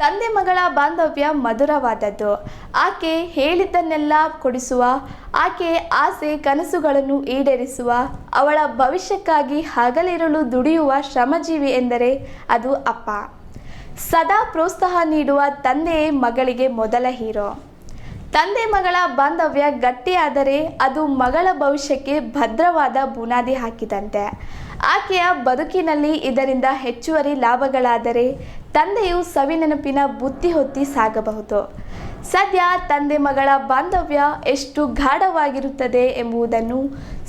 ತಂದೆ ಮಗಳ ಬಾಂಧವ್ಯ ಮಧುರವಾದದ್ದು. ಆಕೆ ಹೇಳಿದ್ದನ್ನೆಲ್ಲ ಕೊಡಿಸುವ, ಆಕೆ ಆಸೆ ಕನಸುಗಳನ್ನು ಈಡೇರಿಸುವ, ಅವಳ ಭವಿಷ್ಯಕ್ಕಾಗಿ ಹಗಲಿರುಳು ದುಡಿಯುವ ಶ್ರಮಜೀವಿ ಎಂದರೆ ಅದು ಅಪ್ಪ. ಸದಾ ಪ್ರೋತ್ಸಾಹ ನೀಡುವ ತಂದೆಯೇ ಮಗಳಿಗೆ ಮೊದಲ ಹೀರೋ. ತಂದೆ ಮಗಳ ಬಾಂಧವ್ಯ ಗಟ್ಟಿಯಾದರೆ ಅದು ಮಗಳ ಭವಿಷ್ಯಕ್ಕೆ ಭದ್ರವಾದ ಬುನಾದಿ ಹಾಕಿದಂತೆ. ಆಕೆಯ ಬದುಕಿನಲ್ಲಿ ಇದರಿಂದ ಹೆಚ್ಚುವರಿ ಲಾಭಗಳಾದರೆ ತಂದೆಯು ಸವಿನೆನಪಿನ ಬುತ್ತಿ ಹೊತ್ತಿ ಸಾಗಬಹುದು. ಸದ್ಯ ತಂದೆ ಮಗಳ ಬಾಂಧವ್ಯ ಎಷ್ಟು ಗಾಢವಾಗಿರುತ್ತದೆ ಎಂಬುದನ್ನು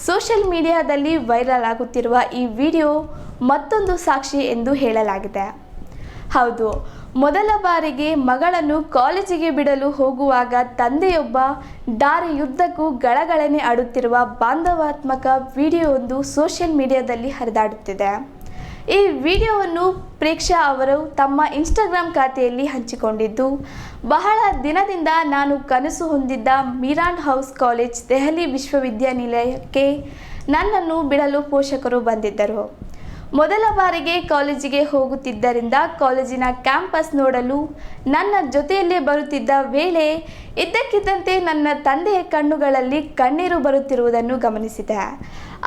ಸೋಷಿಯಲ್ ಮೀಡಿಯಾದಲ್ಲಿ ವೈರಲ್ ಆಗುತ್ತಿರುವ ಈ ವಿಡಿಯೋ ಮತ್ತೊಂದು ಸಾಕ್ಷಿ ಎಂದು ಹೇಳಲಾಗಿದೆ. ಹೌದು, ಮೊದಲ ಬಾರಿಗೆ ಮಗಳನ್ನು ಕಾಲೇಜಿಗೆ ಬಿಡಲು ಹೋಗುವಾಗ ತಂದೆಯೊಬ್ಬ ದಾರಿಯುದ್ದಕ್ಕೂ ಗಳಗಳನೆ ಆಡುತ್ತಿರುವ ಬಾಂಧವ್ಯಾತ್ಮಕ ವಿಡಿಯೋವೊಂದು ಸೋಷಿಯಲ್ ಮೀಡಿಯಾದಲ್ಲಿ ಹರಿದಾಡುತ್ತಿದೆ. ಈ ವಿಡಿಯೋವನ್ನು ಪ್ರೇಕ್ಷಾ ಅವರು ತಮ್ಮ ಇನ್ಸ್ಟಾಗ್ರಾಮ್ ಖಾತೆಯಲ್ಲಿ ಹಂಚಿಕೊಂಡಿದ್ದು, ಬಹಳ ದಿನದಿಂದ ನಾನು ಕನಸು ಹೊಂದಿದ್ದ ಮಿರಾಂಡ್ ಹೌಸ್ ಕಾಲೇಜ್ ದೆಹಲಿ ವಿಶ್ವವಿದ್ಯಾನಿಲಯಕ್ಕೆ ನನ್ನನ್ನು ಬಿಡಲು ಪೋಷಕರು ಬಂದಿದ್ದರು. ಮೊದಲ ಬಾರಿಗೆ ಕಾಲೇಜಿಗೆ ಹೋಗುತ್ತಿದ್ದರಿಂದ ಕಾಲೇಜಿನ ಕ್ಯಾಂಪಸ್ ನೋಡಲು ನನ್ನ ಜೊತೆಯಲ್ಲೇ ಬರುತ್ತಿದ್ದ ವೇಳೆ ಇದ್ದಕ್ಕಿದ್ದಂತೆ ನನ್ನ ತಂದೆಯ ಕಣ್ಣುಗಳಲ್ಲಿ ಕಣ್ಣೀರು ಬರುತ್ತಿರುವುದನ್ನು ಗಮನಿಸಿದೆ.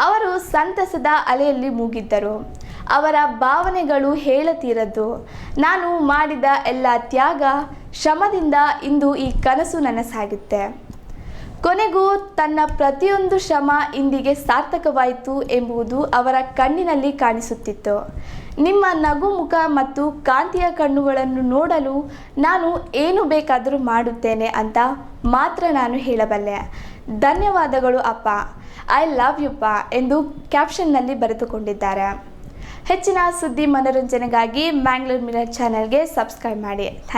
ಅವರು ಸಂತಸದ ಅಲೆಯಲ್ಲಿ ಮೂಗಿದ್ದರು. ಅವರ ಭಾವನೆಗಳು ಹೇಳತೀರದ್ದು. ನಾನು ಮಾಡಿದ ಎಲ್ಲ ತ್ಯಾಗ, ಶ್ರಮದಿಂದ ಇಂದು ಈ ಕನಸು ನನಸಾಗುತ್ತೆ. ಕೊನೆಗೂ ತನ್ನ ಪ್ರತಿಯೊಂದು ಶ್ರಮ ಇಂದಿಗೆ ಸಾರ್ಥಕವಾಯಿತು ಎಂಬುದು ಅವರ ಕಣ್ಣಿನಲ್ಲಿ ಕಾಣಿಸುತ್ತಿತ್ತು. ನಿಮ್ಮ ನಗುಮುಖ ಮತ್ತು ಕಾಂತಿಯ ಕಣ್ಣುಗಳನ್ನು ನೋಡಲು ನಾನು ಏನು ಬೇಕಾದರೂ ಮಾಡುತ್ತೇನೆ ಅಂತ ಮಾತ್ರ ನಾನು ಹೇಳಬಲ್ಲೆ. ಧನ್ಯವಾದಗಳು ಅಪ್ಪ, ಐ ಲವ್ ಯು ಪಾ ಎಂದು ಕ್ಯಾಪ್ಷನ್ನಲ್ಲಿ ಬರೆದುಕೊಂಡಿದ್ದಾರೆ. ಹೆಚ್ಚಿನ ಸುದ್ದಿ ಮನೋರಂಜನೆಗಾಗಿ ಮ್ಯಾಂಗ್ಳೂರ್ ಮಿರರ್ ಚಾನೆಲ್ಗೆ ಸಬ್ಸ್ಕ್ರೈಬ್ ಮಾಡಿ.